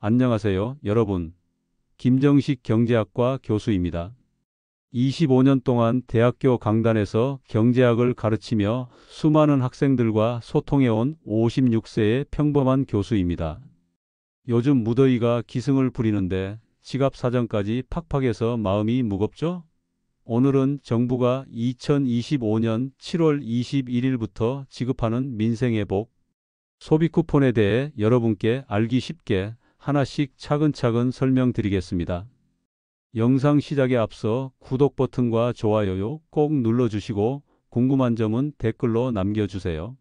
안녕하세요, 여러분. 김정식 경제학과 교수입니다. 25년 동안 대학교 강단에서 경제학을 가르치며 수많은 학생들과 소통해온 56세의 평범한 교수입니다. 요즘 무더위가 기승을 부리는데 지갑 사정까지 팍팍해서 마음이 무겁죠? 오늘은 정부가 2025년 7월 21일부터 지급하는 민생회복, 소비 쿠폰에 대해 여러분께 알기 쉽게 하나씩 차근차근 설명드리겠습니다. 영상 시작에 앞서 구독 버튼과 좋아요 꼭 눌러주시고 궁금한 점은 댓글로 남겨주세요.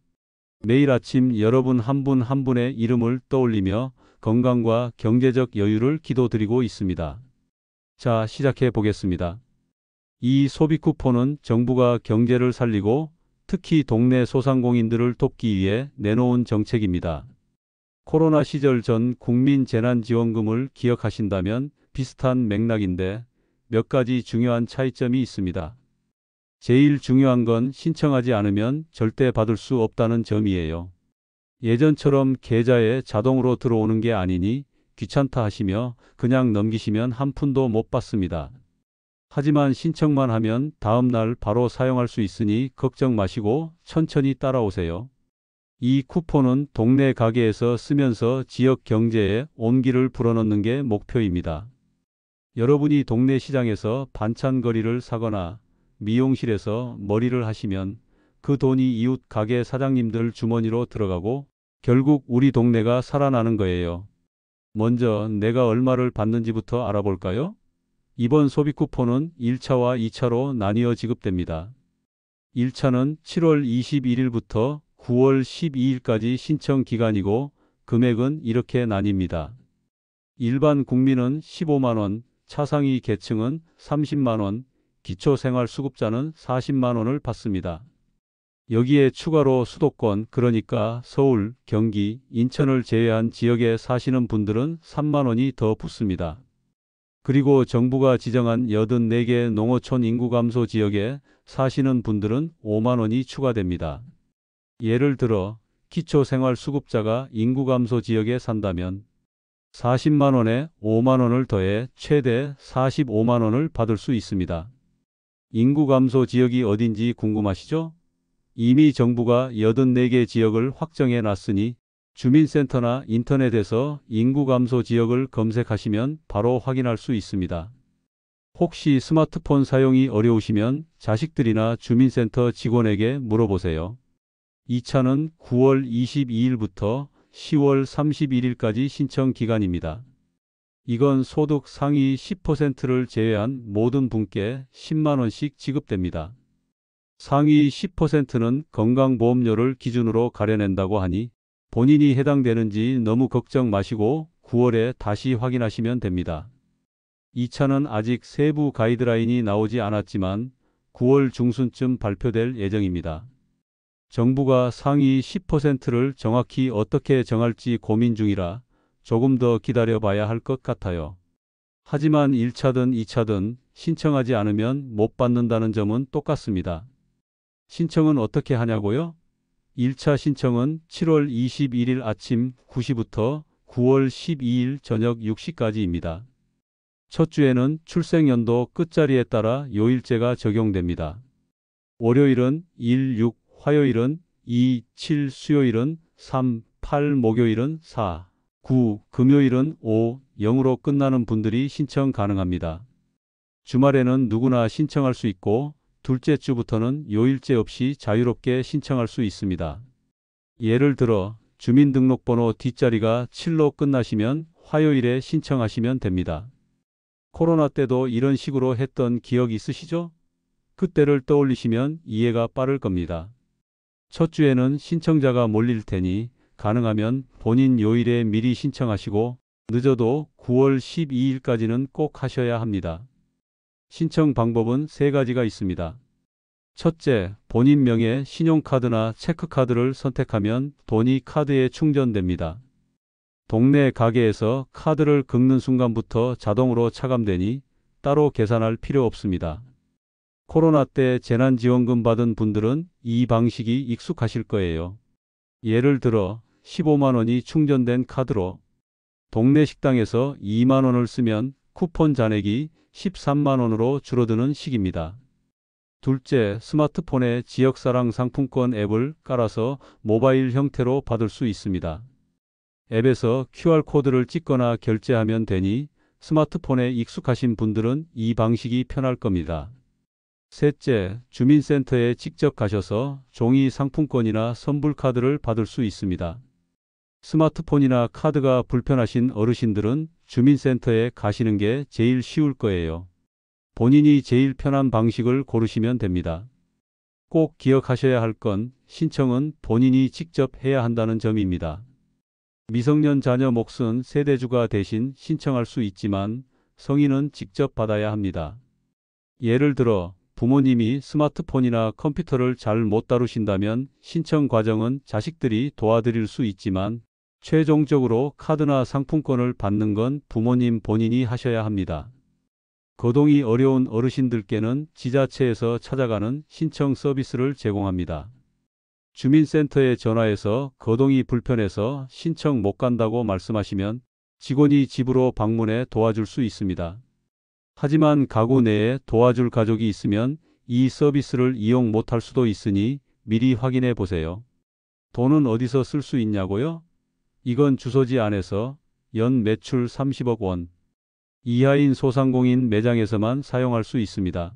매일 아침 여러분 한 분 한 분의 이름을 떠올리며 건강과 경제적 여유를 기도드리고 있습니다. 자, 시작해 보겠습니다. 이 소비 쿠폰은 정부가 경제를 살리고 특히 동네 소상공인들을 돕기 위해 내놓은 정책입니다. 코로나 시절 전 국민재난지원금을 기억하신다면 비슷한 맥락인데 몇 가지 중요한 차이점이 있습니다. 제일 중요한 건 신청하지 않으면 절대 받을 수 없다는 점이에요. 예전처럼 계좌에 자동으로 들어오는 게 아니니 귀찮다 하시며 그냥 넘기시면 한 푼도 못 받습니다. 하지만 신청만 하면 다음 날 바로 사용할 수 있으니 걱정 마시고 천천히 따라오세요. 이 쿠폰은 동네 가게에서 쓰면서 지역 경제에 온기를 불어넣는 게 목표입니다. 여러분이 동네 시장에서 반찬거리를 사거나 미용실에서 머리를 하시면 그 돈이 이웃 가게 사장님들 주머니로 들어가고 결국 우리 동네가 살아나는 거예요. 먼저 내가 얼마를 받는지부터 알아볼까요? 이번 소비 쿠폰은 1차와 2차로 나뉘어 지급됩니다. 1차는 7월 21일부터 9월 12일까지 신청 기간이고 금액은 이렇게 나뉩니다. 일반 국민은 15만 원, 차상위 계층은 30만 원, 기초생활수급자는 40만 원을 받습니다. 여기에 추가로 수도권, 그러니까 서울, 경기, 인천을 제외한 지역에 사시는 분들은 3만 원이 더 붙습니다. 그리고 정부가 지정한 84개 농어촌 인구 감소 지역에 사시는 분들은 5만 원이 추가됩니다. 예를 들어 기초생활수급자가 인구 감소 지역에 산다면 40만 원에 5만 원을 더해 최대 45만 원을 받을 수 있습니다. 인구 감소 지역이 어딘지 궁금하시죠? 이미 정부가 84개 지역을 확정해 놨으니 주민센터나 인터넷에서 인구 감소 지역을 검색하시면 바로 확인할 수 있습니다. 혹시 스마트폰 사용이 어려우시면 자식들이나 주민센터 직원에게 물어보세요. 2차는 9월 22일부터 10월 31일까지 신청 기간입니다. 이건 소득 상위 10%를 제외한 모든 분께 10만 원씩 지급됩니다. 상위 10%는 건강보험료를 기준으로 가려낸다고 하니 본인이 해당되는지 너무 걱정 마시고 9월에 다시 확인하시면 됩니다. 2차는 아직 세부 가이드라인이 나오지 않았지만 9월 중순쯤 발표될 예정입니다. 정부가 상위 10%를 정확히 어떻게 정할지 고민 중이라 조금 더 기다려봐야 할 것 같아요. 하지만 1차든 2차든 신청하지 않으면 못 받는다는 점은 똑같습니다. 신청은 어떻게 하냐고요? 1차 신청은 7월 21일 아침 9시부터 9월 12일 저녁 6시까지입니다. 첫 주에는 출생연도 끝자리에 따라 요일제가 적용됩니다. 월요일은 1, 6, 화요일은 2, 7, 수요일은 3, 8, 목요일은 4, 9, 금요일은 5, 0으로 끝나는 분들이 신청 가능합니다. 주말에는 누구나 신청할 수 있고 둘째 주부터는 요일제 없이 자유롭게 신청할 수 있습니다. 예를 들어 주민등록번호 뒷자리가 7로 끝나시면 화요일에 신청하시면 됩니다. 코로나 때도 이런 식으로 했던 기억 있으시죠? 그때를 떠올리시면 이해가 빠를 겁니다. 첫 주에는 신청자가 몰릴 테니 가능하면 본인 요일에 미리 신청하시고 늦어도 9월 12일까지는 꼭 하셔야 합니다. 신청 방법은 세 가지가 있습니다. 첫째, 본인 명의 신용카드나 체크카드를 선택하면 돈이 카드에 충전됩니다. 동네 가게에서 카드를 긁는 순간부터 자동으로 차감되니 따로 계산할 필요 없습니다. 코로나 때 재난지원금 받은 분들은 이 방식이 익숙하실 거예요. 예를 들어 15만 원이 충전된 카드로 동네 식당에서 2만 원을 쓰면 쿠폰 잔액이 13만 원으로 줄어드는 시기입니다. 둘째, 스마트폰에 지역사랑 상품권 앱을 깔아서 모바일 형태로 받을 수 있습니다. 앱에서 QR코드를 찍거나 결제하면 되니 스마트폰에 익숙하신 분들은 이 방식이 편할 겁니다. 셋째, 주민센터에 직접 가셔서 종이 상품권이나 선불카드를 받을 수 있습니다. 스마트폰이나 카드가 불편하신 어르신들은 주민센터에 가시는 게 제일 쉬울 거예요. 본인이 제일 편한 방식을 고르시면 됩니다. 꼭 기억하셔야 할 건 신청은 본인이 직접 해야 한다는 점입니다. 미성년 자녀 몫은 세대주가 대신 신청할 수 있지만 성인은 직접 받아야 합니다. 예를 들어 부모님이 스마트폰이나 컴퓨터를 잘 못 다루신다면 신청 과정은 자식들이 도와드릴 수 있지만 최종적으로 카드나 상품권을 받는 건 부모님 본인이 하셔야 합니다. 거동이 어려운 어르신들께는 지자체에서 찾아가는 신청 서비스를 제공합니다. 주민센터에 전화해서 거동이 불편해서 신청 못 간다고 말씀하시면 직원이 집으로 방문해 도와줄 수 있습니다. 하지만 가구 내에 도와줄 가족이 있으면 이 서비스를 이용 못할 수도 있으니 미리 확인해 보세요. 돈은 어디서 쓸 수 있냐고요? 이건 주소지 안에서 연 매출 30억 원 이하인 소상공인 매장에서만 사용할 수 있습니다.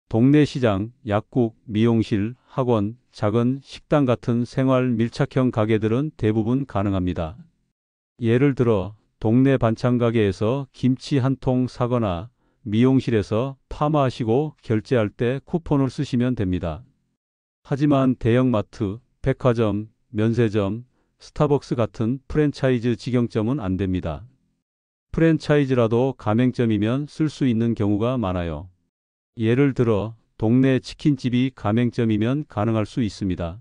동네 시장, 약국, 미용실, 학원, 작은 식당 같은 생활 밀착형 가게들은 대부분 가능합니다. 예를 들어 동네 반찬 가게에서 김치 한 통 사거나 미용실에서 파마하시고 결제할 때 쿠폰을 쓰시면 됩니다. 하지만 대형마트, 백화점, 면세점, 스타벅스 같은 프랜차이즈 직영점은 안 됩니다. 프랜차이즈라도 가맹점이면 쓸 수 있는 경우가 많아요. 예를 들어 동네 치킨집이 가맹점이면 가능할 수 있습니다.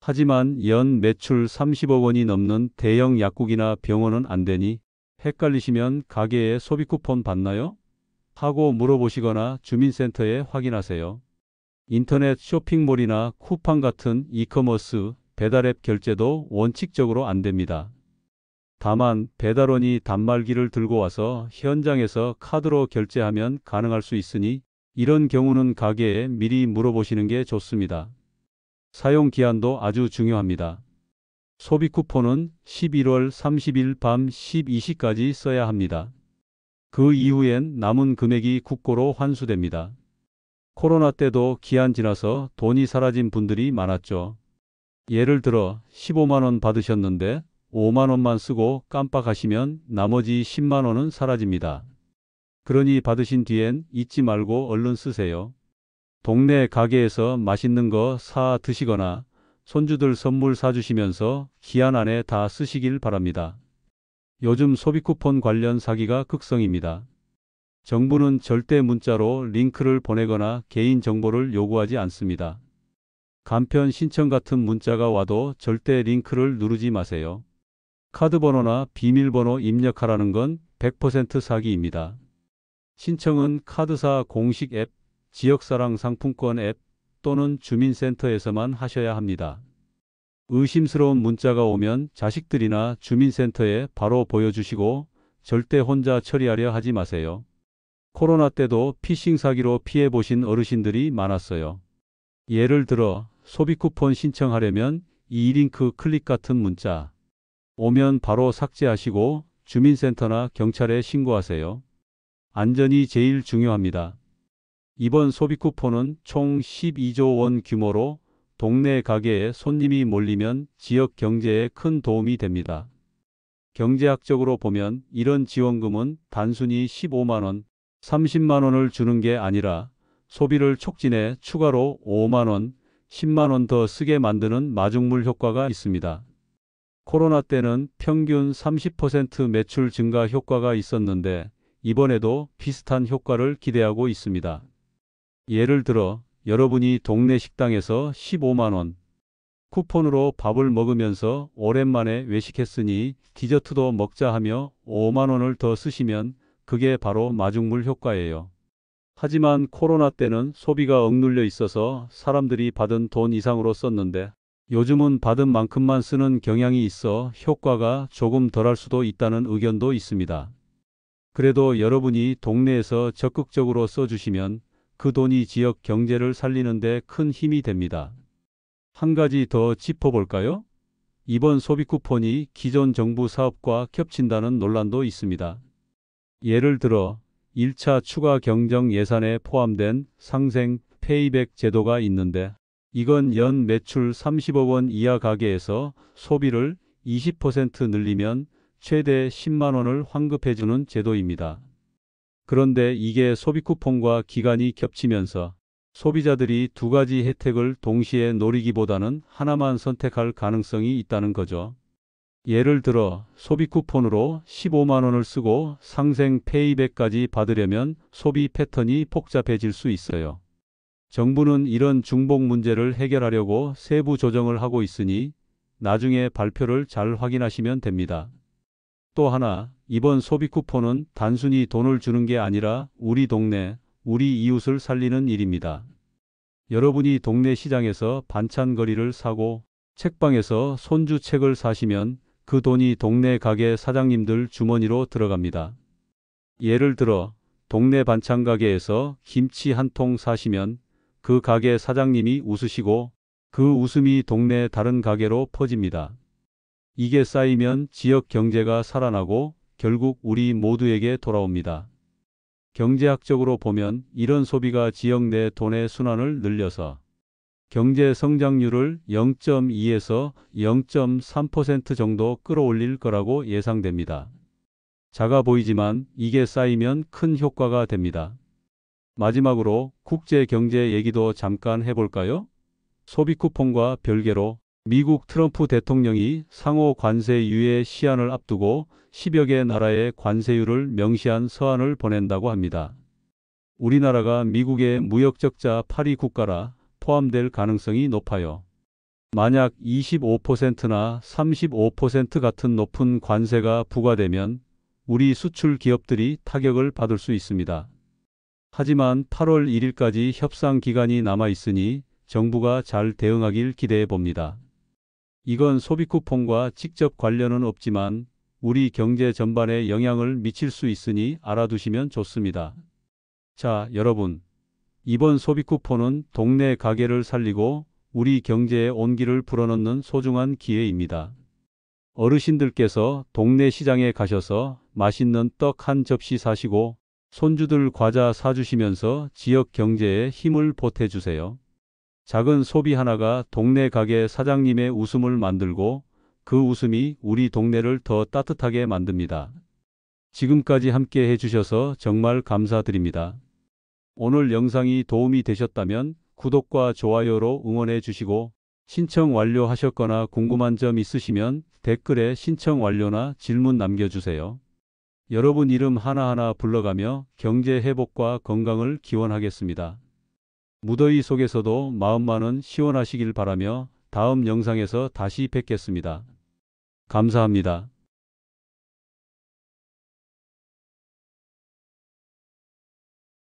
하지만 연 매출 30억 원이 넘는 대형 약국이나 병원은 안 되니 헷갈리시면 가게에 소비 쿠폰 받나요? 하고 물어보시거나 주민센터에 확인하세요. 인터넷 쇼핑몰이나 쿠팡 같은 이커머스, 배달앱 결제도 원칙적으로 안 됩니다. 다만 배달원이 단말기를 들고 와서 현장에서 카드로 결제하면 가능할 수 있으니 이런 경우는 가게에 미리 물어보시는 게 좋습니다. 사용 기한도 아주 중요합니다. 소비 쿠폰은 11월 30일 밤 12시까지 써야 합니다. 그 이후엔 남은 금액이 국고로 환수됩니다. 코로나 때도 기한 지나서 돈이 사라진 분들이 많았죠. 예를 들어 15만 원 받으셨는데 5만 원만 쓰고 깜빡하시면 나머지 10만 원은 사라집니다. 그러니 받으신 뒤엔 잊지 말고 얼른 쓰세요. 동네 가게에서 맛있는 거 사 드시거나 손주들 선물 사주시면서 기한 안에 다 쓰시길 바랍니다. 요즘 소비 쿠폰 관련 사기가 극성입니다. 정부는 절대 문자로 링크를 보내거나 개인 정보를 요구하지 않습니다. 간편 신청 같은 문자가 와도 절대 링크를 누르지 마세요. 카드 번호나 비밀번호 입력하라는 건 100% 사기입니다. 신청은 카드사 공식 앱, 지역사랑 상품권 앱 또는 주민센터에서만 하셔야 합니다. 의심스러운 문자가 오면 자식들이나 주민센터에 바로 보여주시고 절대 혼자 처리하려 하지 마세요. 코로나 때도 피싱 사기로 피해보신 어르신들이 많았어요. 예를 들어 소비 쿠폰 신청하려면 이 링크 클릭 같은 문자 오면 바로 삭제하시고 주민센터나 경찰에 신고하세요. 안전이 제일 중요합니다. 이번 소비 쿠폰은 총 12조 원 규모로 동네 가게에 손님이 몰리면 지역 경제에 큰 도움이 됩니다. 경제학적으로 보면 이런 지원금은 단순히 15만 원, 30만 원을 주는 게 아니라 소비를 촉진해 추가로 5만 원, 10만 원 더 쓰게 만드는 마중물 효과가 있습니다. 코로나 때는 평균 30% 매출 증가 효과가 있었는데 이번에도 비슷한 효과를 기대하고 있습니다. 예를 들어 여러분이 동네 식당에서 15만 원 쿠폰으로 밥을 먹으면서 오랜만에 외식했으니 디저트도 먹자 하며 5만 원을 더 쓰시면 그게 바로 마중물 효과예요. 하지만 코로나 때는 소비가 억눌려 있어서 사람들이 받은 돈 이상으로 썼는데 요즘은 받은 만큼만 쓰는 경향이 있어 효과가 조금 덜할 수도 있다는 의견도 있습니다. 그래도 여러분이 동네에서 적극적으로 써주시면 그 돈이 지역 경제를 살리는 데 큰 힘이 됩니다. 한 가지 더 짚어볼까요? 이번 소비 쿠폰이 기존 정부 사업과 겹친다는 논란도 있습니다. 예를 들어 1차 추가 경정 예산에 포함된 상생 페이백 제도가 있는데 이건 연 매출 30억 원 이하 가게에서 소비를 20% 늘리면 최대 10만 원을 환급해주는 제도입니다. 그런데 이게 소비 쿠폰과 기간이 겹치면서 소비자들이 두 가지 혜택을 동시에 노리기보다는 하나만 선택할 가능성이 있다는 거죠. 예를 들어 소비 쿠폰으로 15만 원을 쓰고 상생 페이백까지 받으려면 소비 패턴이 복잡해질 수 있어요. 정부는 이런 중복 문제를 해결하려고 세부 조정을 하고 있으니 나중에 발표를 잘 확인하시면 됩니다. 또 하나, 이번 소비 쿠폰은 단순히 돈을 주는 게 아니라 우리 동네, 우리 이웃을 살리는 일입니다. 여러분이 동네 시장에서 반찬거리를 사고 책방에서 손주책을 사시면 그 돈이 동네 가게 사장님들 주머니로 들어갑니다. 예를 들어 동네 반찬 가게에서 김치 한 통 사시면 그 가게 사장님이 웃으시고 그 웃음이 동네 다른 가게로 퍼집니다. 이게 쌓이면 지역 경제가 살아나고 결국 우리 모두에게 돌아옵니다. 경제학적으로 보면 이런 소비가 지역 내 돈의 순환을 늘려서 경제 성장률을 0.2에서 0.3% 정도 끌어올릴 거라고 예상됩니다. 작아 보이지만 이게 쌓이면 큰 효과가 됩니다. 마지막으로 국제 경제 얘기도 잠깐 해볼까요? 소비 쿠폰과 별개로 미국 트럼프 대통령이 상호 관세 유예 시한을 앞두고 10여 개 나라에 관세율을 명시한 서한을 보낸다고 합니다. 우리나라가 미국의 무역 적자 8위 국가라 포함될 가능성이 높아요. 만약 25%나 35% 같은 높은 관세가 부과되면 우리 수출 기업들이 타격을 받을 수 있습니다. 하지만 8월 1일까지 협상 기간이 남아 있으니 정부가 잘 대응하길 기대해 봅니다. 이건 소비 쿠폰과 직접 관련은 없지만 우리 경제 전반에 영향을 미칠 수 있으니 알아두시면 좋습니다. 자, 여러분. 이번 소비 쿠폰은 동네 가게를 살리고 우리 경제에 온기를 불어넣는 소중한 기회입니다. 어르신들께서 동네 시장에 가셔서 맛있는 떡 한 접시 사시고 손주들 과자 사주시면서 지역 경제에 힘을 보태주세요. 작은 소비 하나가 동네 가게 사장님의 웃음을 만들고 그 웃음이 우리 동네를 더 따뜻하게 만듭니다. 지금까지 함께 해주셔서 정말 감사드립니다. 오늘 영상이 도움이 되셨다면 구독과 좋아요로 응원해 주시고 신청 완료하셨거나 궁금한 점 있으시면 댓글에 신청 완료나 질문 남겨주세요. 여러분 이름 하나하나 불러가며 경제 회복과 건강을 기원하겠습니다. 무더위 속에서도 마음만은 시원하시길 바라며 다음 영상에서 다시 뵙겠습니다. 감사합니다.